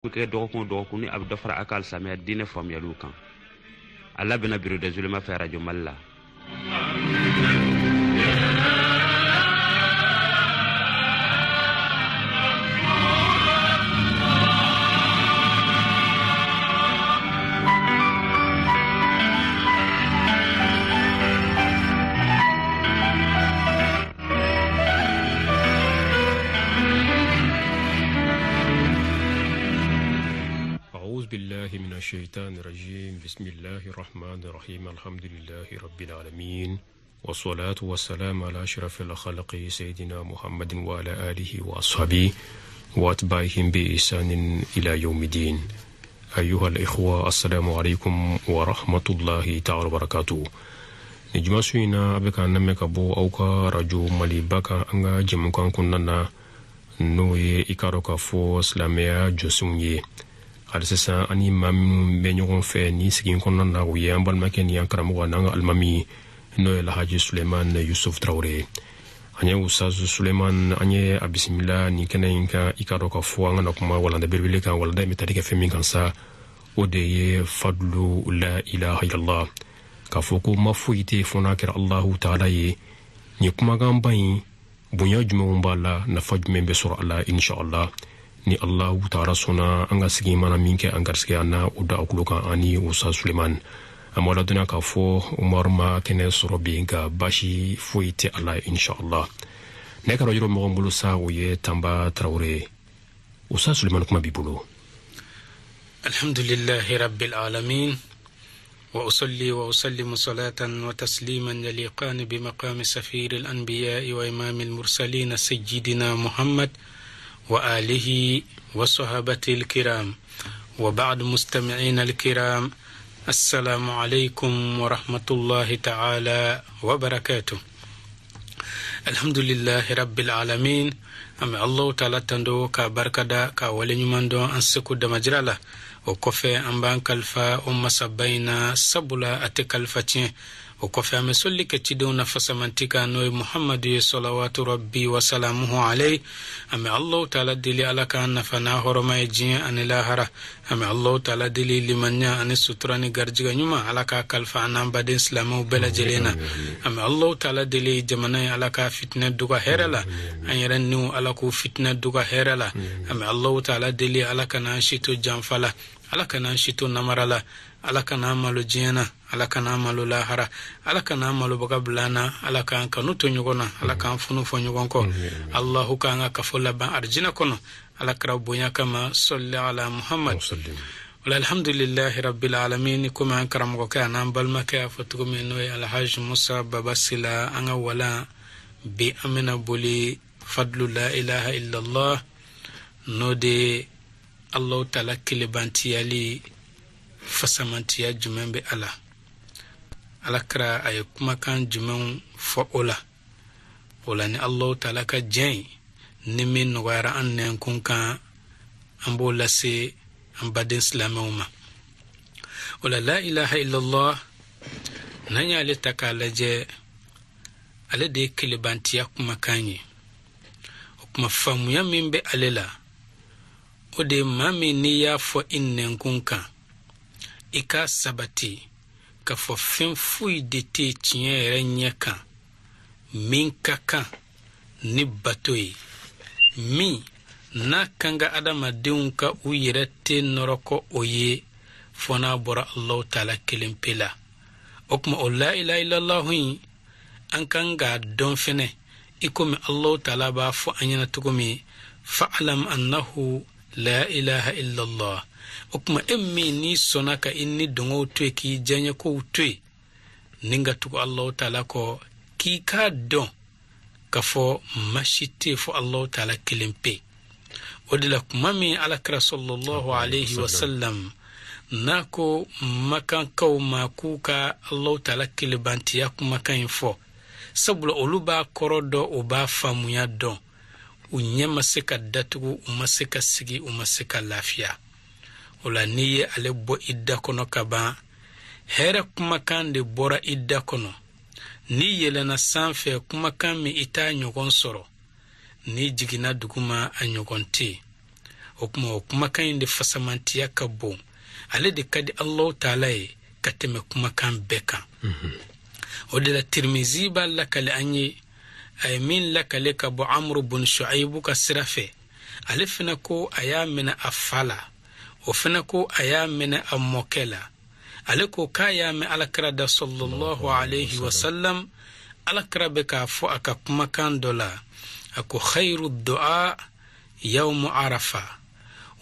ke dɔgɔkun ni a bɛ dɔ fara a ka alisilamɛya diinɛ faamuyaliw kan. Allah bɛna biro de zulema fɛ radio Mali la. بالله من الشيطان الرجيم بسم الله الرحمن الرحيم الحمد لله رب العالمين والصلاة والسلام على أشرف الخلق سيدنا محمد وعلى آله وأصحابه وأتباعهم بإحسان إلى يوم الدين. أيها الإخوة السلام عليكم ورحمة الله تعالى وبركاته. نجمع سوينا بك نمك أبو أوكا رجو مالي بك أنغا جمكان كننا نوي إكاروكا فو سلاميا جسوني alisa ani mam be ɲɔgɔn fɛ ni sigin kɔnɔna na o ye an balimakɛ ni an karamɔgɔ n'an ka alimami n'o ye Alhaji Suleiman Yusuf Traoré. An ye Ustaz Suleiman an ye a bisimila ni kɛnɛ in kan i ka dɔn ka fɔ an kana kuma walanda belebele kan walanda in bɛ tali kɛ fɛn min kan sa o de ye fadlu la ilaha illallah k'a fɔ ko ma foyi tɛ fɔ n'a kɛra Allahu Taala ye. Ni kumakanba in bonya jumɛnw b'a la nafa jumɛn bɛ sɔrɔ a la inshallah ni Allahu Taala sɔnna an ka sigi mana min kɛ an garisɛgɛ an na o da kulo kan ani Ustaz Suleiman. An b'a ladɔnniya k'a fɔ Umaru ma kɛnɛ sɔrɔ bi nka basi foyi tɛ a la inshallah. Ne ka yɔrɔ mɔgɔ bolo sa o ye Tanba Traoré. Ustaz Suleiman kuma b'i bolo. Alhamdulillahi rabbil alamin wa usalli wa usallimu salatan wa tasliman yaliqan bi maqami safir al-anbiya wa imam al-mursalin sayyidina Muhammad وآله وصحابته الكرام وبعد مستمعين الكرام السلام عليكم ورحمة الله تعالى وبركاته. الحمد لله رب العالمين أمي الله تعالى تندو كبركة كولي نماندو أنسكو دمجرالة وكفي أنبان كالفا سبينا سبلا أتكالفتين وكفي أمسولي كتدون فسمانتك نوي محمد صلوات ربي وسلامه عليه. أمي الله تعالى دلي على كان فناه رمى جين أن لاهرة. أمي الله تعالى دلي لمن أن ستراني غرجغ نيما على كالفا أنام بدين سلامه بلا جلينا. أمي الله تعالى دلي جمناي على فتنة دوغا هيرلا أن يرنو على فتنة دوغا هيرلا. أمي الله تعالى دلي على كان شيتو جانفلا على كان شيتو نمرلا على كان عملو جينا على كان عملو لاهرة على كان عملو بقبلانا على كان كنوتو نيغونا على كان فنوفو نيغونكو الله كان كفولا بان أرجينا كونو على كربونا كما صلى على محمد والحمد لله رب العالمين كما أنكرمكو كان أنبال مكا فتقومي نوي الحاج موسى باباسلا أنا ولا بأمنا بولي فضل لا إله إلا الله نودي الله تعالى كلبانتيالي fasamantiya jumɛn bɛ ala alakira a ye kumakan jumɛn fɔ o la ni Allah Taala ka jɛn ni min nɔgɔyara an nɛnkun kan an b'o lase an baden silamɛw ma. O la la ilaha illallah n'an y'ale ta k'a lajɛ ale de ye kelebantiya kumakan ye. O kuma faamuya min bɛ ale la o de ye maa min n'i y'a fɔ i nɛnkun kan ika sabati ka fɔ fɛn foyi de tɛ tiɲɛ yɛrɛ ɲɛ kan min ka kan ni bato ye min n'a kan ka adamadenw ka u yɛrɛ tɛ nɔrɔkɔ o ye fɔ n'a bɔra Allah Taala kelen pe la. O kuma o la ilaha illallah in an kan k'a dɔn fɛnɛ i komi Allah Taala b'a fɔ an ɲɛna cogo min fa'alam annahu la ilaha illallah. O kuma emmi ni sɔnna ka inni dongo to ki janya ko to ninga tuko Allah Taala ko ki ka dɔn ka fɔ mashite fo Allah Taala kelen pe. O de la kuma min alakira sallallahu alayhi wa sallam nako makan kaw ma ku ka Allah Taala kelebantiya kuma kan fɔ sabula olu b'a kɔrɔ dɔn o b'a faamuya dɔn u ɲɛ ma se ka datugu u ma se ka sigi u ma se ka lafiya. O la n'i ye ale bɔ i da kɔnɔ ka ban hɛrɛ kumakan de bɔra i da kɔnɔ n'i yɛlɛnna sanfɛ kumakan min i t'a ɲɔgɔn sɔrɔ n'i jiginna duguma a ɲɔgɔn tɛ. kuma kan de fasamantiya ka bon ale de kadi Allah ta'ala ka teme kuma kan beka o de la Tirmizi ba lakale anye ay min lakale ka bu Amr ibn Shu'aib ka sirafe ale fina ko aya mena afala o fina ko aya mena amokela ale ko kaya me alakra da sallallahu alayhi wa sallam alakra be ka fo aka kuma kan dola ako khairu du'a yawm arafa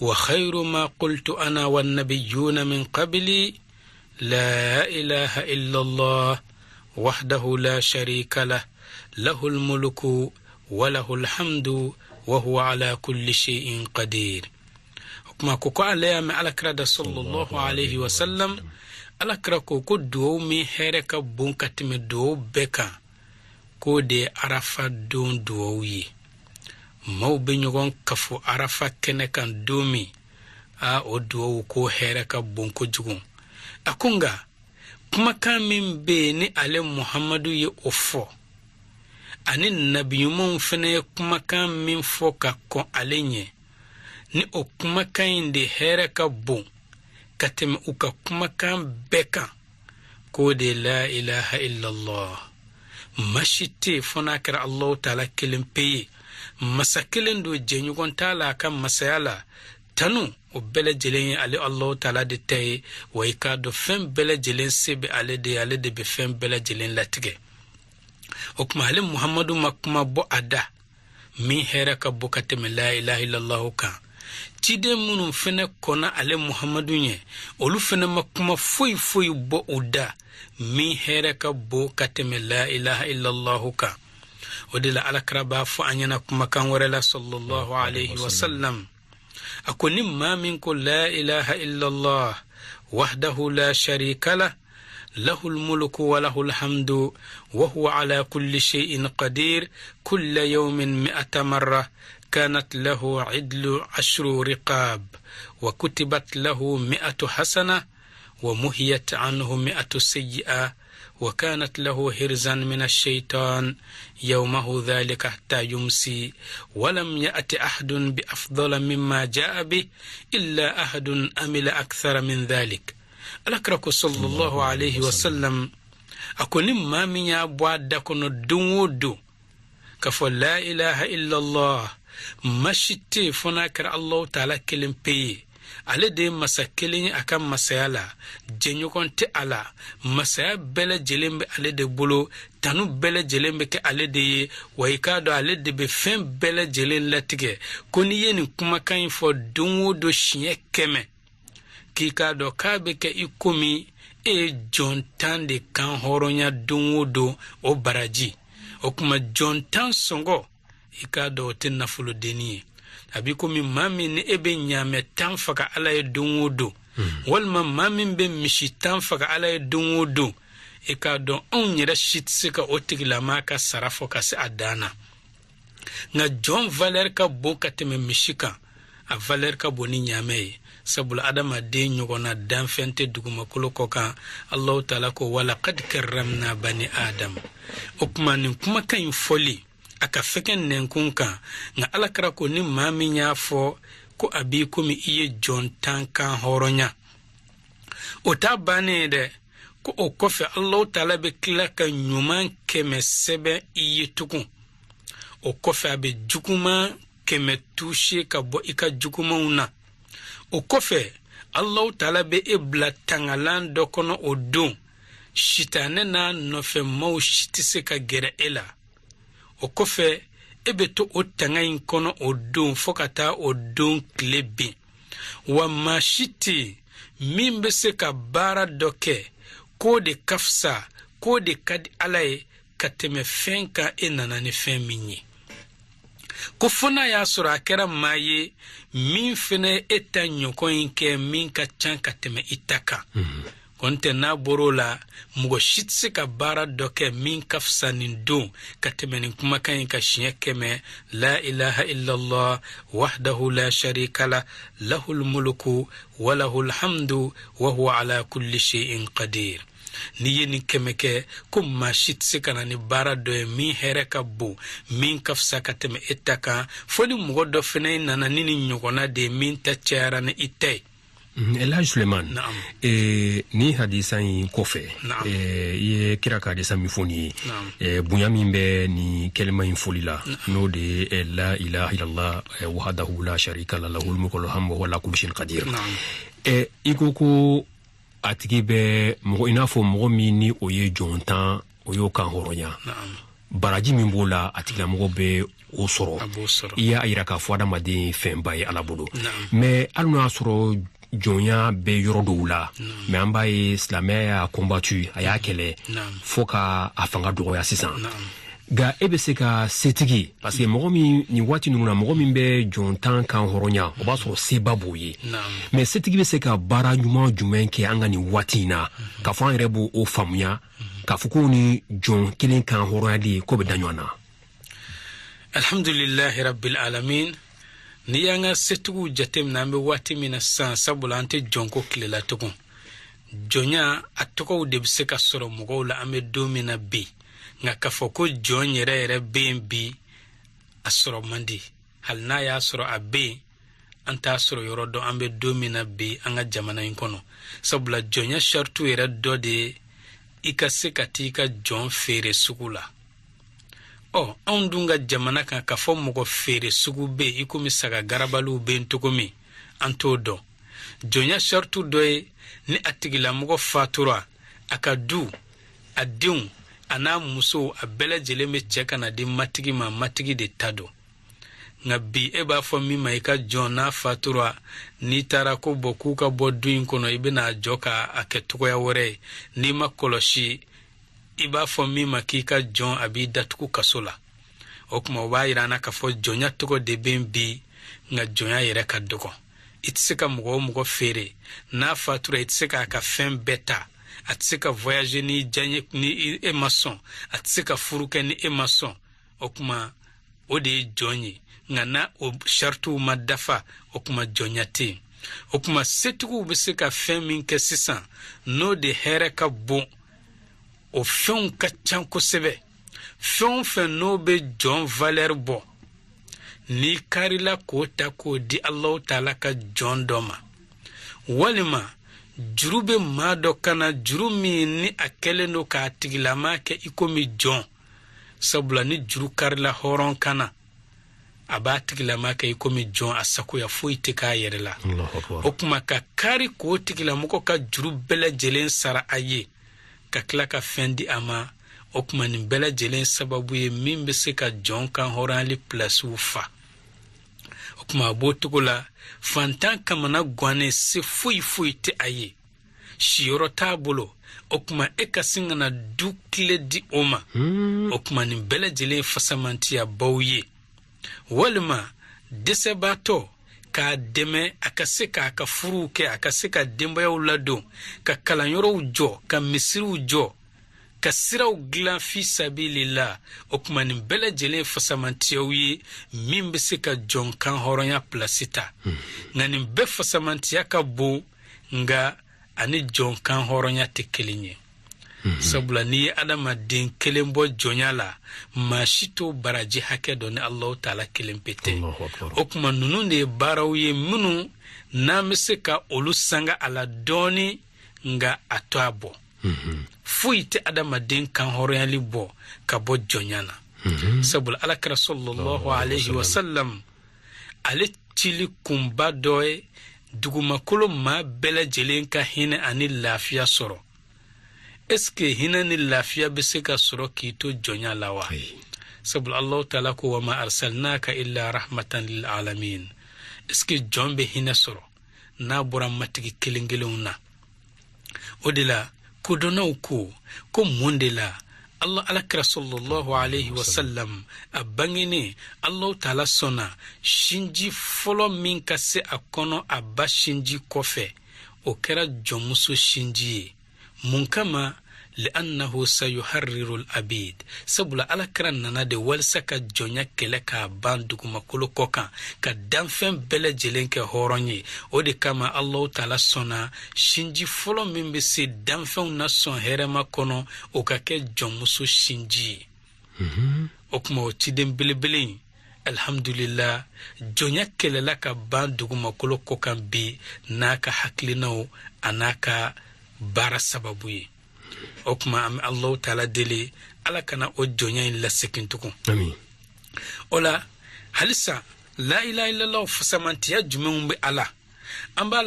wa khairu ma qultu ana wan nabiyyuna min qabli la ilaha illa Allah wahdahu la sharika lah lahul mulku wa lahul hamdu wa huwa ala kulli shay'in qadir. Kuma ko alaya me alakra da sallallahu alayhi wa sallam alakra ko do mi hereka bunkatime do beka ko de arafa don dowi mawbe nyogon kafu arafa kene kan domi a o do ko hereka bunko jugun akunga kuma kamin be ni ale Muhammadu ye ofo ani nabiyumon fene kuma kamin foka ko alenye ni o kuma kan de hereka bun katem uka kuma kan beka ko de la ilaha illa Allah mashite fona kira Allah ta'ala kilin peye masakilin do jenyugon tala kan masayala tanu o bele jelen ale Allah ta'ala de tay way ka do fem bele jelen sebe ale de be fem bele jelen latige o kuma ale Muhammadu makuma bo ada mi heraka bokate me la ilaha illa Allah ka tide munun fene kona ale Muhammadu nye olu fene makuma foi bo uda mi heraka bo kateme la ilaha illa Allah ka odila alakraba fu anyana kuma kan warela sallallahu alayhi wa sallam akoni ma min ko la ilaha illa Allah wahdahu la sharika lah lahul mulku wa lahul hamdu wa huwa ala kulli shay'in qadir kulla yawmin 100 marra كانت له عدل 10 رقاب وكتبت له 100 حسنة ومهيت عنه 100 سيئة وكانت له هرزا من الشيطان يومه ذلك حتى يمسي ولم يأت أحد بأفضل مما جاء به إلا أحد أمل أكثر من ذلك. الأكرك صلى الله عليه وسلم أكون ما من يابواد دكون دو كفو لا إله إلا الله mashite fona kar Allah ta'ala kelin peye ale de masakilin akan masayala jenyukon te ala masaya bele jelembe ale de bolo tanu bele jelembe ke ale de waika do ale de be fen bele jelen latige koni yeni kuma kan fo dunwo do shie keme kika do kabe ke ikomi e jontan de kan horonya dunwo do o baraji o kuma jontan songo ika do tinna fulu deni abiko mi mami ni ebe nyame tan faka ala e dunwodo wal mami be mishi tan faka ala e dunwodo ika do on nyira shit sika otigla maka sarafo ka se adana na John Valer ka boka teme mishika a Valer ka boni nyame sabul adama de nyogona dan fente duguma koloko ka Allah ta'ala ko wala qad karramna bani adam okman kuma kan foli aka feken nenkunka na alakra ko ni mami nya fo ko abi ko mi iye John tankan horonya o tabane de ko o kofe Allah ta'ala be klaka nyuman keme sebe iye tukun o kofe abe jukuma keme tushe ka bo ika jukuma una o kofe Allah ta'ala be ebla tangalan dokono odun shitane na nofe mau shitise ka gere ela o kofe ebe to o tangayin kono odun fokata odun klebe wa mashiti mimbe se ka bara doke ko de kafsa ko de kadi alaye kateme fenka enanani feminyi ko fona ya sura kera maye min fene eta nyokon ke min ka chanka teme itaka konte na borola mugo shitse ka bara doke min kafsa nindo kateme ni kuma kan ka shiyekeme la ilaha illa Allah wahdahu la sharika la lahul mulku wa lahul hamdu wa huwa ala kulli shay'in qadir ni ye ni kemeke ko mashit se kana ni bara do min here ka bo min kafsa ka teme etaka foni mugo do fene nana nini nyogona de min ta chara ne ite Elhaj Suleiman ni hadisa yin kofe ye kira ka hadisa mi foni bunya min be ni kelma yin folila no de la ilaha illallah wahdahu la sharika lahu lahul mulku wa huwa ala kulli shay'in qadir igoko atigi be mo inafo mo mini oye jontan oyo kan horonya baraji min bola atigila mo be o soro iya ayira ka fo adamade femba ye alabodo mais aluna soro jonya be yorodo la mais amba islamé a combattu aya kele foka afanga dogo ya sisan ga ebese ka setigi parce que mogomi ni wati nuna mogomi be jontan kan horonya o ba so sebabu ye mais setigi be se ka bara nyuma jumen ke anga ni wati na ka fo an rebu o famuya ka fuko ni jon kilin kan horonya di ko be danywana alhamdulillah rabbil alamin ni yanga setugu jatem na me wati mina san sabula ante jonko kilela tukun jonya atoko de se ka soro mugo la ame domina bi nga kafoko jonyere BNB asoro mandi hal na ya soro abe anta soro yorodo ambe domina bi anga jamana inkono sabula jonya shartu yere dode ikase katika jon fere sukula ondunga jamana kan kafo mugo fere sugu be ikumi saga garabalu be ntukumi antodo jonya shartu doye ni atigila mugo fatura akadu adun ana muso abela jeleme cheka na di matigi de tado nga bi eba fo mi maika jona fatura ni tara ko boku ka bodu inkono ibena joka aketuko ya wore ni makoloshi iba fo mi makika jon abi datuku kasola okuma waira na ka fo jonya tuko de BNB nga jonya yere ka dogo itsika mugo fere na fatura itsika ka fem beta atsika voyager ni janye ni emason atsika furuke ni emason okuma ode jonyi ngana o shartu madafa okuma jonyati okuma setuku bisika femin ke sisan no de here ka bon o fen ka chanko sebe fen no be jon valeur bo ni karila ko ta ko di Allah taala ka jon doma walima jurube mado kana jurumi ni akele no ka tigilama ke ikomi jon sabula ni juru karila horon kana aba tigilama ke ikomi jon asako ya foite ka yerela okuma ka kari ko tigilama ko ka juru bela jelen sara aye ka klaka fendi ama okuma ni bela jelen sababu ye mimbe se ka jon kan horanli place ufa okuma botugola fantan kamana gwane se fui te aye shioro tabulo okuma ekasinga na dukle di oma okuma ni bela jelen fasamanti ya bauye walma desebato ka deme akaseka aka furuke akaseka demba ya ulado ka kalanyoro ujo ka misiru ujo ka sira ugla fi sabilillah okuma ni bela jelen fasamanti yawi mimbe seka jonkan horonya plasita ngani be fasamanti yaka bo nga ani jonkan horonya tekelinye sabula ni adama den kelembo jonyala mashito baraji hake doni Allah taala kelempete okuma nunu ne barawye munu na miseka olusanga ala doni nga atwabo fuite adama den kan horonya libo kabo jonyana sabula alakra sallallahu alayhi wa sallam ale tili kumba doye duguma kolo ma bela jelen ka hine ani lafiya soro eske hina ni lafiya beseka soro kito jonya lawa sabul Allah taala ko wa ma arsalnaka illa rahmatan lil alamin eske jombe hina soro na buram matigi kelengeluna odila kodona ko mondela Allah alakra sallallahu alayhi wa sallam abangene Allah taala sona shinji folo min kase akono abba shinji kofe o kera jomuso shinji munkama li'annahu sayuharriru al-abid sabula alakra nana de walsa ka jonya kele ka bandugu makolo kokan ka danfen bele jelenke horonye o de kama Allah ta'ala sona shinji folo mimbe se danfen na son herema kono o ka ke jomuso shinji o kuma o tidem belebele alhamdulillah jonya kele la ka bandugu makolo kokan bi naka haklinaw anaka bara sababu ye o kuma am Allah ta'ala dele ala kana o jonya la sekintuku amin ola halisa la ilaha illallah fasamantiya jumum bi ala amba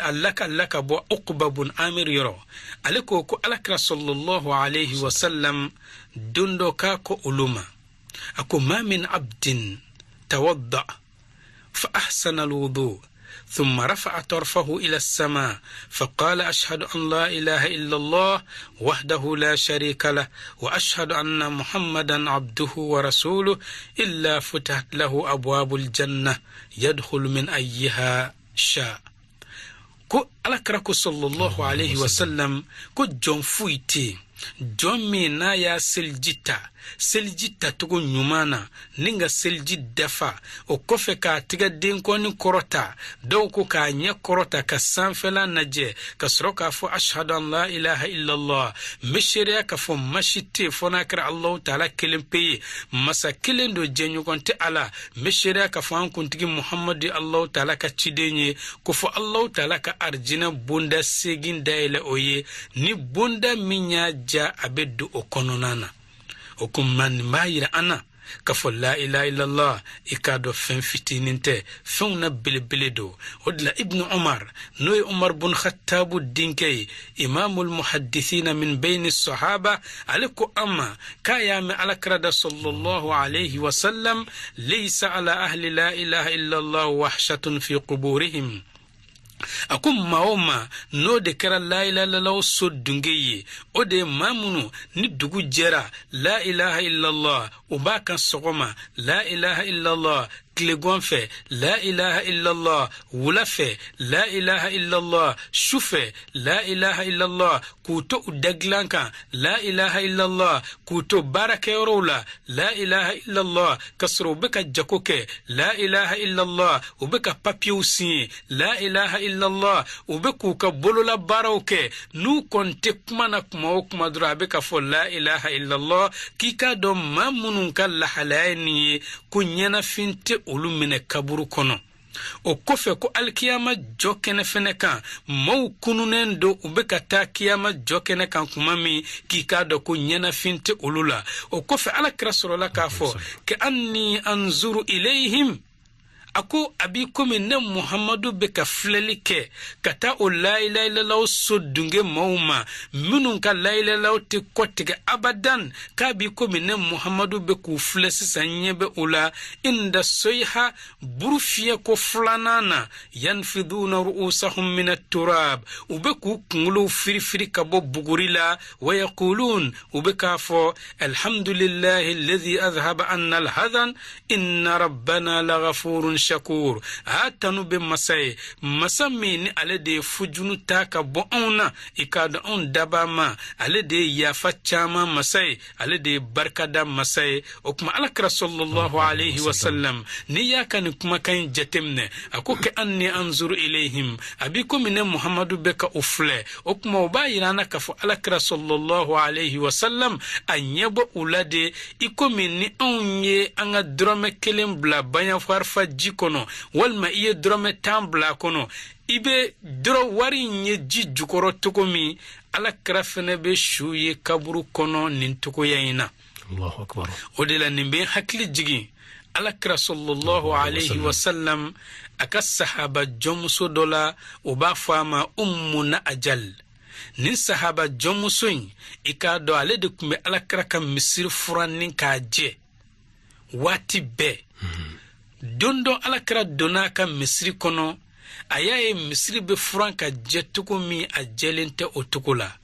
allaka bo uqba bun amir yoro aliko ko alakra sallallahu alayhi wa sallam dundo ka ko uluma ako ma min abdin tawadda fa ahsana alwudu ثم رفع طرفه إلى السماء فقال أشهد أن لا إله إلا الله وحده لا شريك له وأشهد أن محمدا عبده ورسوله إلا فتحت له أبواب الجنة يدخل من أيها شاء كو ألكرك صلى الله عليه وسلم كو جون فويتي جومي نايا seljita tugu nyumana ninga selji dafa o kofe ka tiga denko ni korota doko ka nya korota ka sanfela naje ka sroka fo ashhadu an la ilaha illa allah mishriya ka fo mashite fo nakra Allah ta'ala kelimpe masa kilendo jenyu konte ala mishriya ka fo an kuntigi muhammadi Allah ta'ala ka cidenye ko fo Allah ta'ala ka arjina bunda segin daile oye ni bunda minya ja abedu okononana okum man mayira ana kafo la ilaha illallah ikado fen fitininte fewna bilbilido odla ibn umar noy umar bun khattab dinkay imamul muhaddithin min bayn as-sahaba aliku amma kaya ma alakrada sallallahu alayhi wa sallam laysa ala ahli la ilaha illallah wahshatun fi quburihim akum maoma no de kara la ilaha illallah so dungeye o de mamunu ni dugu jera la ilaha illallah o ba kan sogoma la ilaha illallah Klegonfe, la ilaha illallah, wulafe, la ilaha illallah, shufe, la ilaha illallah, kuto udaglanka, la ilaha illallah, kuto barakerola, la ilaha illallah, kasro beka jakoke, la ilaha illallah, ubeka papiusi, la ilaha illallah, ubeku ka bolola baroke, nu konte kumana kuma kumadra beka fo la ilaha illallah, kika do mamununka la halaini kunyana finte ulumine kaburu kono o kofe ko alkiyama jokene fene kan maw kununen do ubeka ta kiyama jokene kan kumami kika do ko nyana finte ulula o kofe alakra sorola kafo ke anni anzuru ilayhim ako abi komi ne muhammadu beka flelike kata o la ilaha illallah so dunge mauma minun ka la ilaha illallah te kotige abadan ka bi komi ne muhammadu beku flesi sanyebe ula inda soyha burfiye ko flanana yanfiduna ru'usahum min at-turab ubeku kungulu firifiri kabo bugurila wa yaqulun ubeka fo alhamdulillahi alladhi adhhaba anna al-hadan inna rabbana laghafurun shakur atanu be masami ni ale de fujunu taka bo ona ikada on dabama ale de yafa chama masai ale de barkada masai okuma alakra sallallahu alayhi wa sallam ni yakani kuma kan jatemne akoke anni anzuru ilayhim abikum min muhammadu beka ufle okuma obayirana kafu alakra sallallahu alayhi wa sallam anyebo ulade ikomi ni onye anga drome kelem bla banya farfa jikono walma iye drome tambla kono ibe dro wari nye jijukoro tokomi alakra fene be shuye kaburu kono nintuko yaina Allahu akbar odela nimbe hakli jigi alakra sallallahu alayhi wa sallam akas sahaba jomso dola oba fama ummuna ajal nin sahaba jomsoin ikado ale de kumbe alakra kam misir furanin kaje wati be dondo alakra donaka misri kono ayaye misri be franka jetuko mi ajelente otukula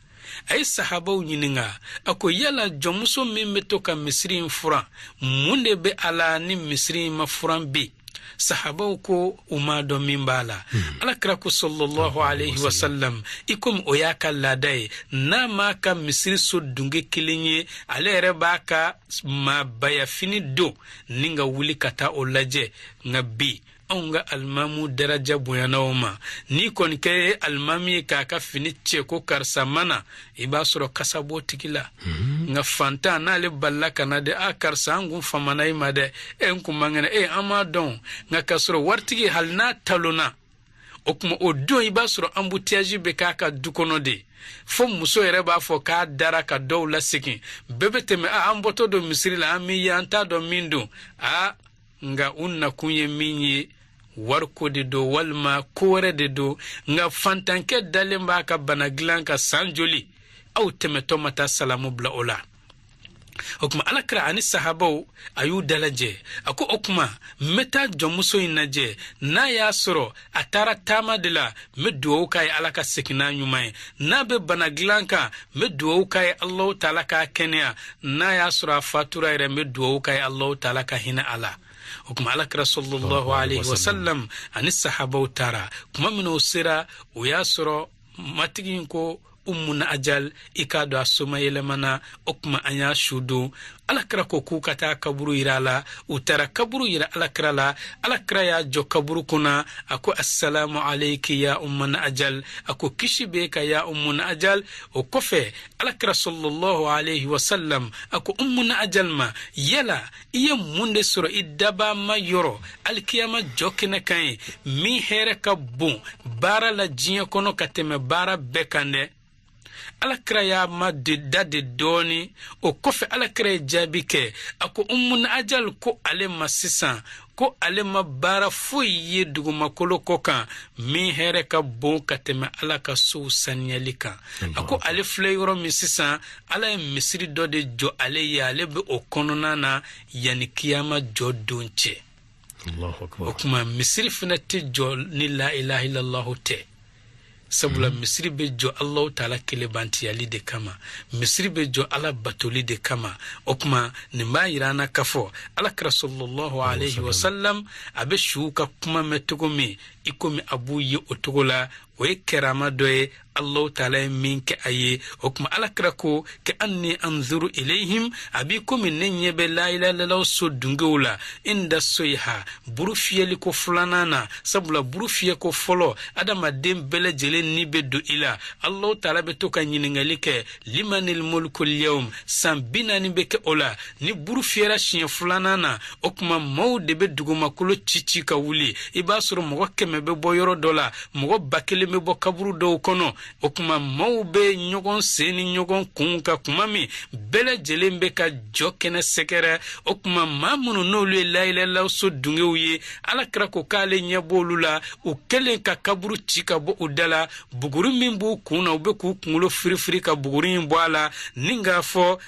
ay sahaba unyinga ako yala jomuso mi metoka misri fran munde be ala ni misri ma fran bi sahabaw ko uma do min bala alakra ko sallallahu alayhi wa sallam ikum oyaka ladai na maka misri so dunge kilinye alere baka ma baya fini do ninga wuli kata olaje ngabi onga almamu daraja boyanawma ni kon ke almami ka fini che ko karsamana iba soro kasabo tikila nga fanta na le ballaka na de akarsa ngum famanai made en kumangana amadon nga kasoro wartigi halna talona okuma odo iba soro ambutiaji be ka dukono de fo muso yere ba fo ka dara ka dawla sikin bebeteme amboto do misri la ami yanta do mindo nga unna kunye minye warko de do walma kore de do nga fantanke dalemba ka banaglan ka sanjoli au temeto mata salamu bla ola okuma alakra ani sahabaw ayu dalaje ako okuma meta jomuso inaje na ya soro atara tama de la medo kay alaka sekina nyumay na be banaglanka medo kay Allah taala ka kenya na ya soro fatura ire medo kay Allah taala ka hina ala okuma alakra sallallahu alayhi wa sallam ani sahabaw tara kuma mino sira o ya soro matigin ko ummuna ajal ikado asoma yelemana okuma anya shudu alakra ko kukata kaburu irala utara kaburu ira alakra la alakra ya jo kaburu kuna ako assalamu alayki ya ummuna ajal ako kishibe ka ya ummuna ajal o kofe alakra sallallahu alayhi wa sallam ako ummuna ajal ma yala iye munde suro idaba mayoro alkiyama jokene kan mi here ka bon bara la jinya kono kateme bara bekande alakra ya ma de dade doni o kofe alakra jabike ako ummun ajal ko alema sisan ko alema bara foye duguma kolo koka mi here ka bon kateme alaka so sanyalika ako ale fleyoro mi sisan ala misri do de jo ale ya lebe o konona na yani kiyama jo donche Allahu akbar okuma misri finati jo ni la ilaha illallah te sabula misri be jo Allah taala kele bantiyali de kama misri be jo ala batoli de kama okuma nimba irana kafo alakra sallallahu alayhi wa sallam abe shuka kuma metugumi ikomi abu ye otogola we kerama doye Allah taala minke aye okuma alakra ko ke anni anzuru ilayhim abikum nenye be la ilaha illallah so dungula inda soyha burufiyeli ko fulanana sabula burufiye ko folo adama dembele jele ni be do ila Allah taala be to kan yiningali ke limanil mulku al-yawm sambina ni be ke ola ni burufiyera shin fulanana okuma mawde be duguma kulo cici ka wuli ibasuru mo keme be boyoro dola mo bakele me bo kaburu do kono okuma mawbe nyogon seni nyogon kunka kumami bele jelembe ka jokene sekere okuma mamunu no le la ilaha illallah so dungewi alakra ko kale nyabolula o kelen ka kaburu cika bo udala buguru mimbu kuna ube ku kungulo frifri ka buguru mbwala ninga fo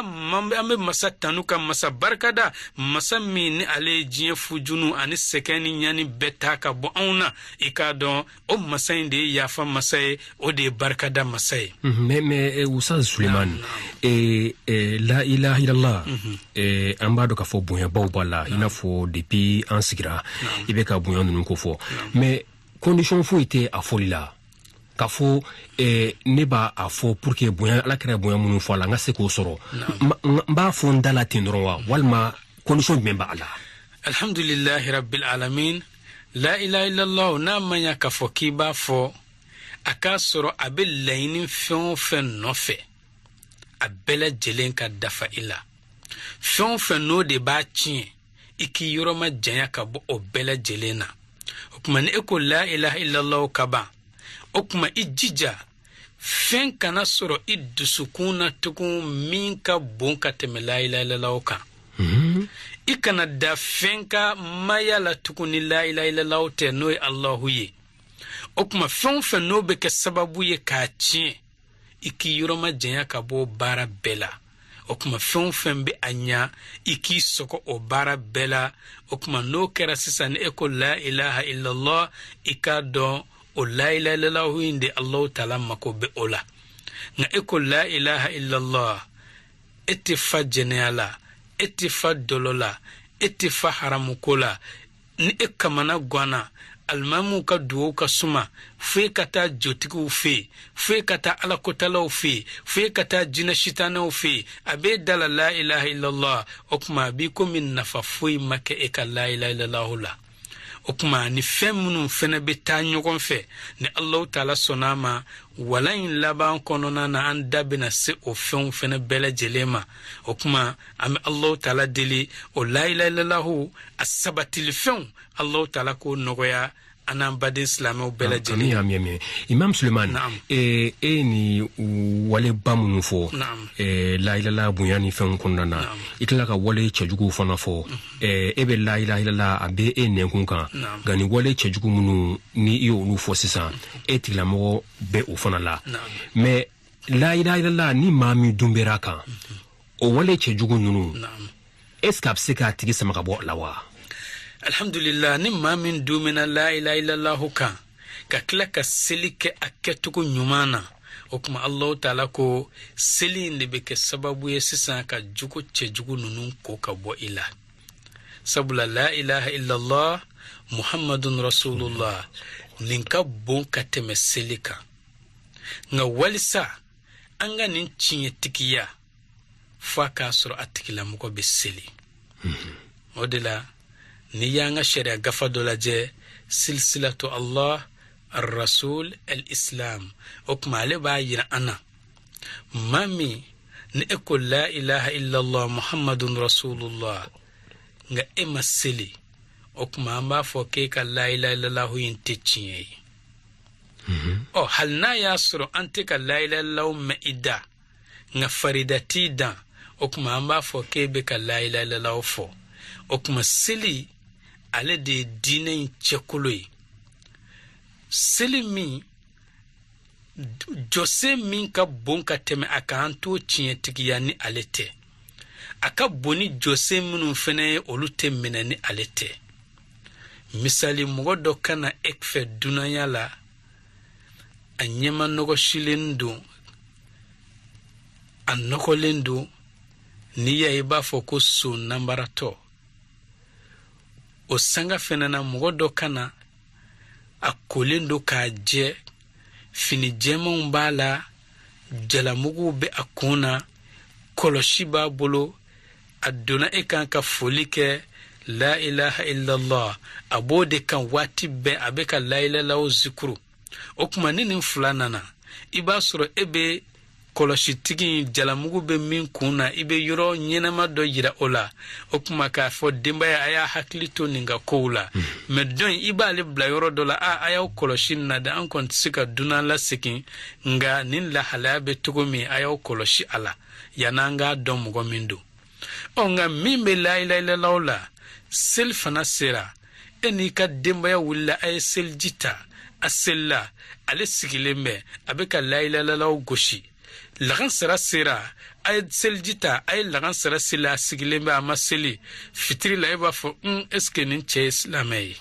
mambe masatanuka masabarkada masami ni ale jien fujunu ani sekeni nyani betaka bo ona ikadon o masinde yafa masay o de barkada masay mais Oustaz Suleiman la ilaha illallah ambado ka fo bonya bawbala ina fo depuis en sigira ibe ka bonya nunu ko fo mais condition fo était a folila ka fo ne ba a fo pour que bonya la kra bonya munu fo la nga se ko soro mba fo ndala tindrowa walma condition memba ala alhamdulillah rabbil alamin la ilaha illallah na manya ka fo kiba fo aka soro abe lainin fen nofe abela jelen ka dafa ila fen no de ba chin iki yoroma janya ka bo obela jelena okuma ne ko la ilaha illallah kaba okuma ijija fen kana soro idusukuna tukun min ka bon ka teme la ilaha illallah ka ikana da fen ka mayala tukun la ilaha illallah te no Allahu ye okuma fen no be ke sababu ye ka chin iki yoroma janya ka bo bara bela okuma fen be anya iki soko o bara bela okuma no kera sisan eko la ilaha illallah ikado o la ilaha illallah inde Allah taala mako be ola nga eko la ilaha illallah etifa jeneala etifa dolola etifa haramukola ni kamana gwana almamu ka duwo ka suma fe kata jotiku fe kata ala kotala fe kata jina shitana fe abe dala la ilaha illallah okuma bi ko min nafa foi make e ka la ilaha illallah la okuma ni femunu fene beta nyogon fe ni Allah taala sonama wala in laban konona na an dabina se o fen fene bele jelema okuma am Allah taala deli o la ilaha illallah asabatil fen Allah taala ko nogoya anam bade islamo bele jelema Imam Suleiman ni wale bamu fo la ilaha bunyani fen konana itla ka wale chejugu fona fo ebe la ilaha illallah abe nenkunka gani wale chejugu munu ni iyo ulu fo sisan etilamo be o fona la mais la ilaha illallah ni mami dumbera kan o wale chejugu nunu est-ce que abseka tigi samaka bo lawa alhamdulillah ni mamin dumina la ilaha illallah ka kila ka selike aketuko nyumana okuma Allah taala ko seli ndebe ke sababu ye sisan ka jugo chejugu nunu ko ka bo ila sabula la ilaha illallah muhammadun rasulullah ninka bon ka teme selika nga walisa anga nin cinye tikiya fa ka soro atikila muko be seli odela ni yanga sharia gafa dolaje silsilatu Allah الرسول الإسلام وكما لبا يرأنا مامي نقول لا إله إلا الله محمد رسول الله nga ema seli okuma amba fokeka la ilaha illallah yintichiye hal na yasro antika la ilaha illallah maida nga faridati da okuma amba fokebe ka la ilaha illallah fo okuma seli ale de dine chekuloi selimi jose min ka bonka teme akanto chinye tigiya ni alete aka boni jose minu fene olute menani alete misali mugodo kana ekfe dunaya la anyema nogo shilendu anoko lendu niya iba foko su nambarato o sanga fene na mugodo kana akolendo ka je fini jemon bala jalamugu be akuna koloshiba bolo aduna ekan ka folike la ilaha illallah abode kan wati be abeka la ilaha illallah zikru okuma nini fulanana iba soro ebe koloshitigi jalamugu be min kuna ibe yoro nyenama do yira ola okuma ka fo demba ya aya haklito ninga koula medon iba le bla yoro dola aya koloshin na da an kon sika duna la sikin nga nin la halabe tugumi aya koloshi ala yananga dom mugo mindo onga mimbe la ilaha illallah la selfana sera eni ka demba ya willa ay seljita asella ale sigilembe abeka la ilaha illallah goshi lagan sera ay seljita ay lagan sera sila sigilembe amaseli fitri la iba fo eske nin che islamay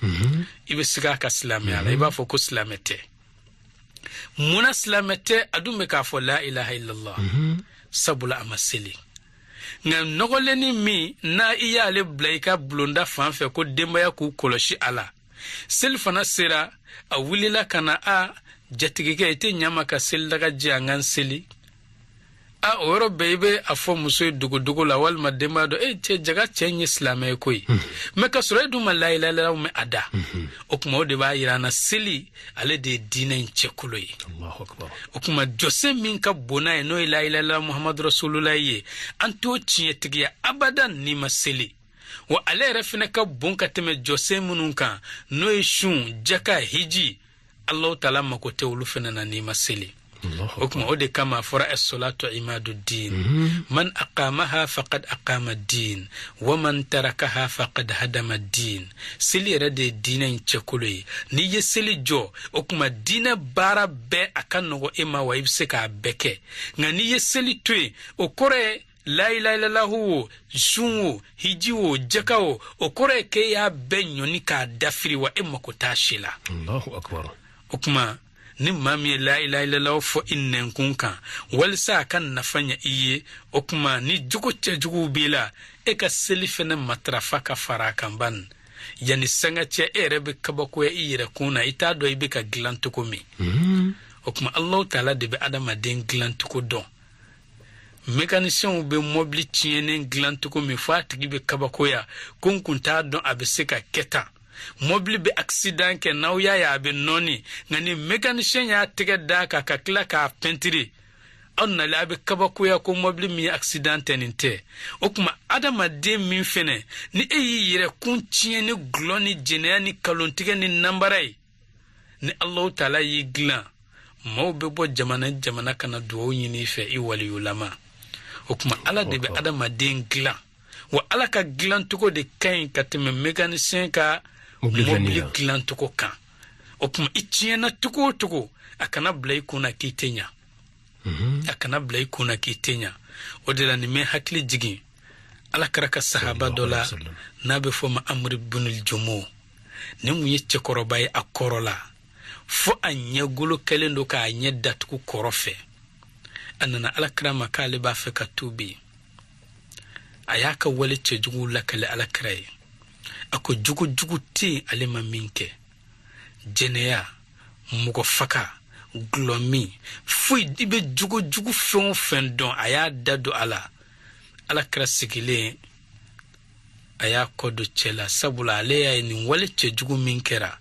ibe siga ka islamay ala iba fo ko islamete muna islamete adume ka fo la ilaha illallah sabula amaseli nga nogoleni mi na iya le blaika blonda fanfe ko dembaya ku koloshi ala selfana sera a wulila kana a jatigike ite nyama ka sel daga jangan seli a oro bebe afo muso dugu la wal madema do che jaga chenye islamay koy me ka sura du la ilaha illallah me ada okuma de ba irana seli ale de dinen chekuloy Allahu akbar okuma jose min ka bona no ilaha illallah muhammad rasulullah ye anto chiye tigiya abadan ni maseli wa ale refina ka bonka teme jose mununka no ishun jaka hiji Allah taala makote ulufena na ni maseli okuma ode kama fara as-salatu imaduddin man aqamaha faqad aqama ad-din wa man tarakaha faqad hadama ad-din sili rade dinen chekule ni yeseli jo okuma dina bara be akanogo ema wa ibseka beke ngani yeseli tue okore la ilaha illallah shunwo hijiwo jakao okore ke ya benyoni ka dafiri wa ema kotashila Allahu akbar okuma ni mami la ilaha illallah fo innen kunka walsa kan nafanya iye okuma ni jugo bila e ka selifene matrafa ka fara kan ban yani sanga che be kabako ya ira kuna ita do ibe ka glantuko mi o kuma Allah taala de be adama den glantuko don mécanicien be mobile tienen glantuko mi fatigi be kabako ya kunkunta don abeseka keta mobile be accident ke naw ya be noni ngani mécanicien ya tege daka ka kila ka pentiri onna la be kabako ya ko mobile mi accident ninte o kuma adama de min fene ni yire kun tieni gloni jenani kalontige ni nambarai ni Allah taala yi glan mo be bo jamana kana do yini fe I wali ulama o kuma ala de be adama de glan wa ala ka glan tuko de kain kateme mécanicien ka mobile glan tuko kan o kuma itiena tuko akana blay kuna kitenya akana blay kuna kitenya o de la ni me hakli jigi ala karaka sahaba dola nabe fo ma amr ibn al-jumu ne mu yecce korobay akorola fo anya gulu kelendo ka anya datku korofe anana ala krama kale ba fe katubi ayaka wale ce jugu lakale ala kray ako jugu ti alema minke jeneya mugo faka glomi fui dibe jugu fen don aya dado ala kra sigile aya kodo chela sabula ale ya ni wale ce jugu minkera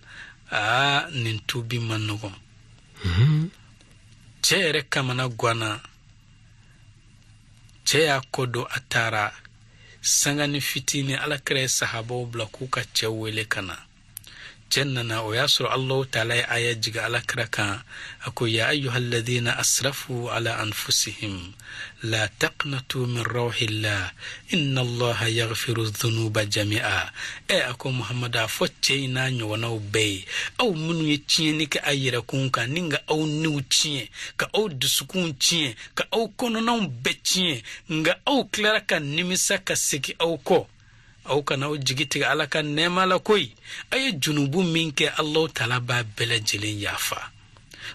nin tubi manugo chere kamana gwana cheya kodo atara sangani fitini ala kre sahabo bla kuka chewele kana jannana o yasru Allah ta'ala aya jiga ala kraka ako ya ayyuhalladhina asrafu ala anfusihim la taqnatu min rawhillah inna Allah yaghfiru dhunuba jami'a ako muhammada focce ina nyona obey aw munu yetieni ka ayira kunka ninga aw niuchie ka aw dusukunchie ka aw kono na becchie nga aw klara ka nimisa ka seki aw ko aw kana o jigitiga ala kan nema la koy ay junubu minke Allah taala ba bela jelen yafa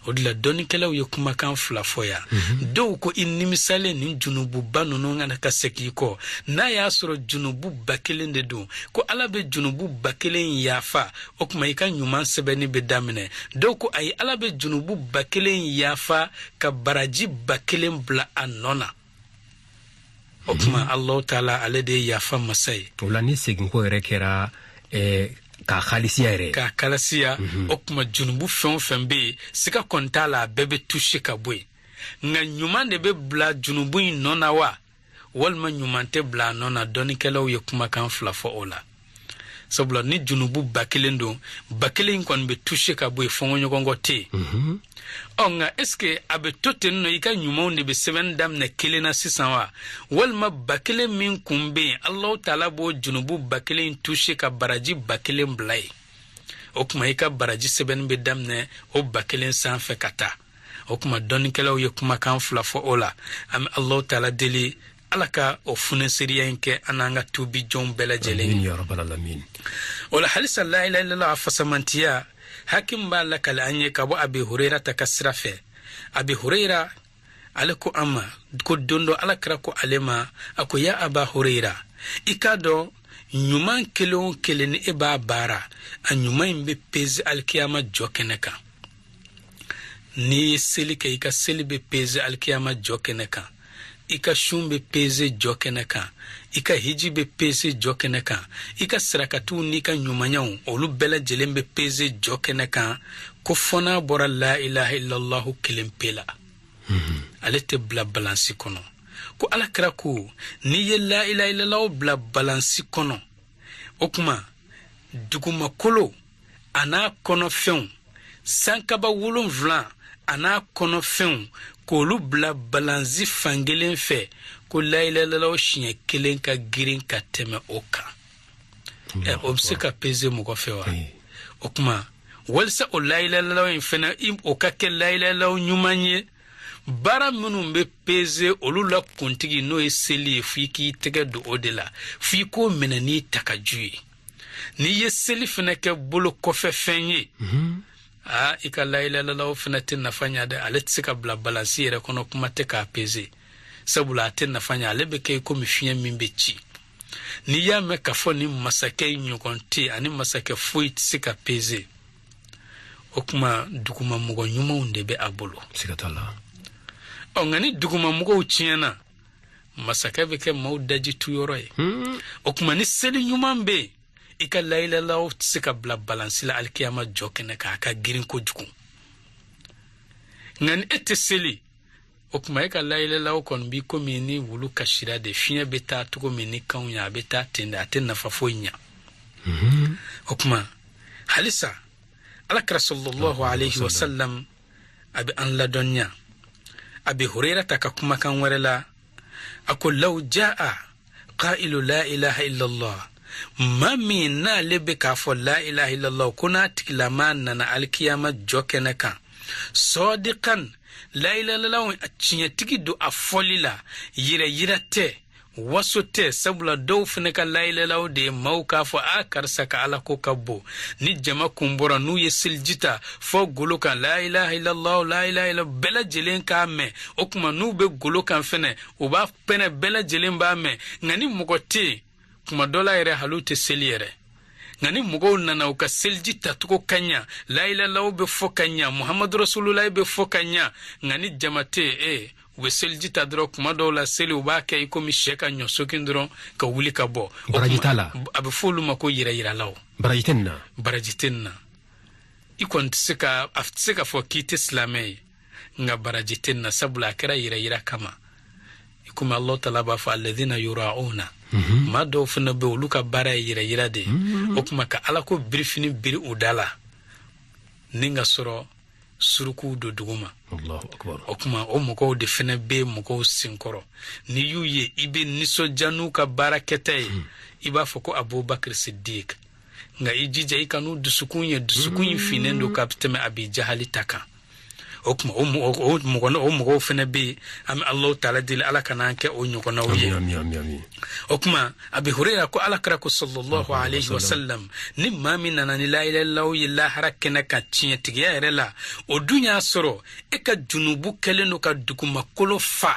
odla doni kelaw yekuma kan flafoya do ko inni misale ni junubu banono ngana ka seki ko na ya soro junubu bakelen de do ko ala be junubu bakelen yafa o kuma ikan nyuman sebeni be damine do ko ay ala be junubu bakelen yafa ka baraji bakelen bla anona okuma Allah taala alede ya fama sai ulani segin ko rekera ka khalisiya re ka kalasiya okuma junubu fembe sika kontala bebe touche kabwe nga nyuma de be bla junubu nona wa walma nyuma te bla nona doni kelaw yekuma kan flafo ola sobla ni junubu bakilendo bakilin kon be touche kabwe fongo nyogongo te onga eske abe toten no ika nyuma ne be 7 dam na kelena sisanwa walma bakile min kumbe Allah taala bo junubu bakile touche ka baraji bakile blay okuma ika baraji 7 be dam ne o bakile sanfe kata okuma doni kelaw yekuma kan flafo ola am Allah taala deli alaka o funen siriyanke ananga tubi jom bela jelen ya rabbal alamin wala halisa la ilaha illallah fasamantiya hakim ba lakal anye kabo abi huraira takasrafe abi huraira alako ama ko dondo alakra ko alema ako ya aba huraira ikado nyuman kelon keleni eba bara anyuman be pezi alkiyama jokeneka ni selike ika selibe pezi alkiyama jokeneka ika shumbe peze jokeneka ika hijibe peze jokeneka ika sarakatu nika nyumanyaw olu bela jelembe peze jokeneka ko fona bora la ilaha illallah kilempela alete bla balansi kono ko alakra ko ni ye la ilaha illallah bla balansi kono okuma duguma kolo ana kono fen sankaba wulum vlan ana kono fen ko lu bla balansi fangelen fe ko la ilaha illallah shiye kelen ka girin ka teme oka obseka peze mo ko fewa okuma walsa o la ilaha illallah infena im oka ke la ilaha illallah nyumanye bara munum be peze olula kontigi no eseli fiki tege do odela fiko menani takajui ni yeseli fenake bolo kofe fenye ika la ilaha illallah fenatin nafanya de aletsika bla balansi yere kono kuma teka peze sabula atin nafanya alebe ke ko mifia mimbechi ni ya me ka fo ni masake nyukonti ani masake foyi tsika peze okuma duguma mugo nyuma undebe abolo sikatala ngani duguma mugo uchiena masake beke maudaji tuyoroye okuma ni seli nyuma mbe ika laila law tsika bla balance la alkiyama jokene ka girin ko juku ngani eteseli okuma ika laila law kon bi ko mini wulu kashira de finya beta to ko mini kanya beta tenda atenna fafonya okuma halisa alakra sallallahu alayhi wa sallam abi an ladonya abi hurairah takakuma kan warela akul law jaa qailu la ilaha illa allah ma minna lebeka fo la ilaha illa allah kuna tiklaman na alkiyama jokene kan sadiqan la ilaha illa allah achinyatigi do afolila yirate wasote sabula do fneka la ilaha illa de mauka fo akar saka ala ko kabbo ni jama kumbora nu yesiljita fo goloka la ilaha illa allah la ilaha illa bela jelen ka me okuma nu be goloka fene o ba pene bela jelen ba me ngani mugote kuma dola ere halute seliere ngani mugo nana uka seljita tuko kanya la ilaha illa be fo kanya muhammadu rasulullah be fo kanya ngani jamate we seljita dro kuma dola seli uba ke ikomi sheka nyosokin dro ka wuli ka bo barajitala abe fulu mako yira law barajitenna ikon tsika fo kit islamay nga barajitenna sabula kira yira kama ikuma allah taala ba fa alladhina yura'una ma do funa be luka bara yira de okuma ka alako brifini biri udala ninga soro suruku do duguma Allahu akbar okuma o moko de fene be moko sinkoro ni yuye ibe niso janu ka barakete iba foko abubakar siddiq nga ijija ikanu dusukunye finendo kapteme abi jahali taka okuma o moko fene be am allah taala dil alaka nanke o nyoko na wiye ami okuma abi hurayra ko alakra ko sallallahu alayhi wa sallam nimma minna ni la ilaha illallah illa harakena ka tinyetiga yarela o dunya soro e ka junubu keleno ka duguma kolo fa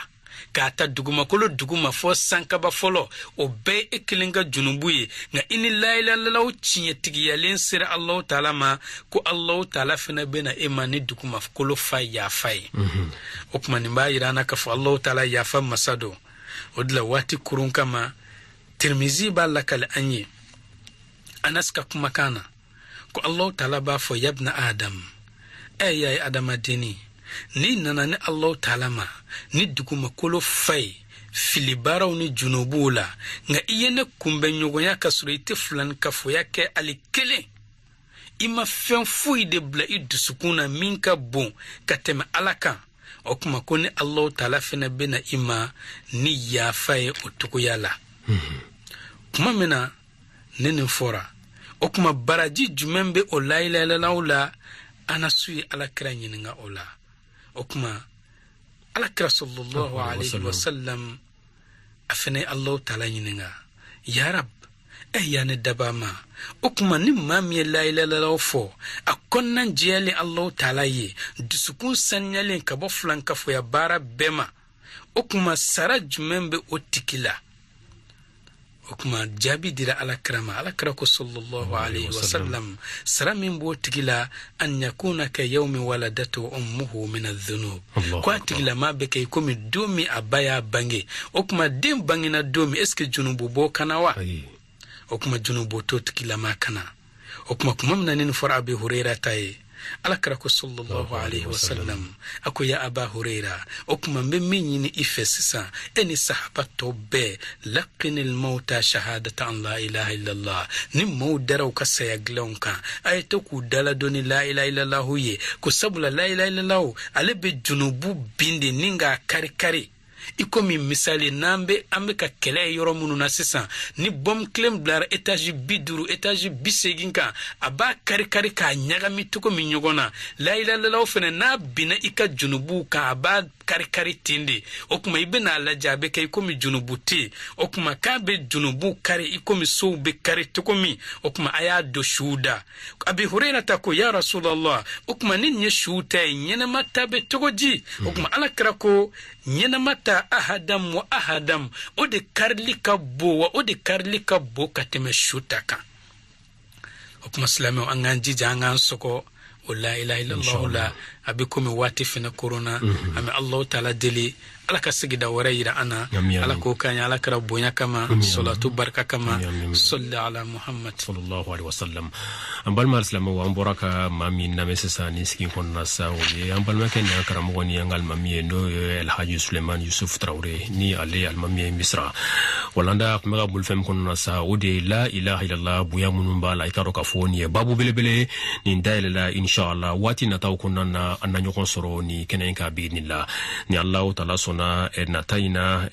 ka ta duguma fo sankaba folo o be ekilinga junubu ye nga ini la ilaha illallah tinyetiga yalen sira allah taala ma ko allah taala fina bena emani duguma kolo fa ya fai okuma ni ba irana ka fo allah taala ya fa masado odla wati kurun kama tirmizi ba lakal anye anaska kuma kana ko allah taala ba fo yabna adam ay adama dini ni nana ni allah taala ma ni duguma kolo fay filibaraw ni junubula nga iyene kumbe nyogonya kasurite fulan kafo yake alikele ima fen fuyi de bla idusukuna minka bon katema alaka okuma koni allah taala fena bena ima ni ya faye otukuyala kuma mena nene fora okuma baraji jumembe o la ilaha illallah anasuyi alakra nyininga ola okuma alakra sallallahu alayhi wa sallam afene allah taala nyininga ya rab yani dabama okuma ni mami la ilaha illallah fo akonna jeli allah taala ye dusukun sanyale kabo flanka fo ya bara bema okuma sara jumembe otikila okuma jabi dira alakra ko sallallahu alayhi wa sallam sara min bo tikila an yakuna ka yawmi waladatu ummuhu min adh-dhunub kwa tikila ma be kay komi domi abaya bange okuma dem bangina domi eske junubu bo kanawa okuma junubu to tikila makana okuma kumamna nin for abi hurayra tay alakra ko sallallahu alayhi wa sallam ako ya aba hurayra okuma memini ifesisa eni sahaba to be laqin al mauta shahadata an la ilaha illa allah ni mawdara ka sayaglonka ayto ku dala doni la ilaha illa allah ye ko sabula la ilaha illa allah alebe junubu binde ninga kari ikomi misali nambe ambeka kele yoro mununa sisa ni bom klem blar etage biduru etage biseginka aba kari ka nyaga mituko minyogona la ilaha illallah fene na bina ika junubu ka aba kari tindi okuma ibena la jabe kay komi junubuti okuma kabe junubu kari ikomi so be kari tukomi okuma aya do shuda abi hurayra tako ya rasulullah okuma ninye shuta nyena matabe togoji okuma alakra ko nyena mata anta ahadam wa ahadam o de karli ka bo wa o de karli ka bo ka teme shutaka o kuma islamo an ganji jangan soko la ilaha illallah la abikumi wati fina corona ami allah taala deli ala ka sigida warayira ana ala ko kanya ala kara bonya kama salatu baraka kama salli ala muhammad sallallahu alaihi wasallam ambal mal islamo wa amboraka mami na mesesa ni skin konna sauli ambal ma ken akara mo ni angal mami no el haji suleiman yusuf traore ni ali al mami misra walanda kuma bul fem konna saudi la ilaha illallah buya munun bala ikaro ka foni babu belebele ni ndaile la inshallah wati na taw kunna na ananyo konsoro ni kenen ka bidnillah ni allah taala na nataina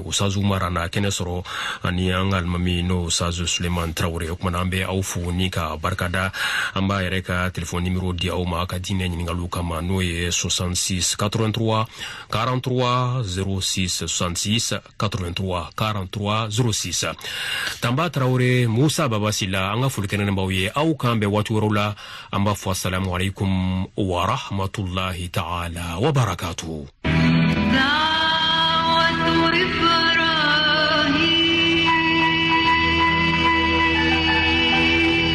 usazu marana kenesoro ani angal mami no usazu suleiman traore okmanambe aufu nika barkada amba yereka telefone numero di au ma ka dine ni ngalu kama no 66 83 43 06 66 83 43 06 tamba traore musa babasila anga fulkene mbawye au kambe watu rola amba fa assalamu alaikum wa rahmatullahi ta'ala wa barakatuh. دعوة إبراهيم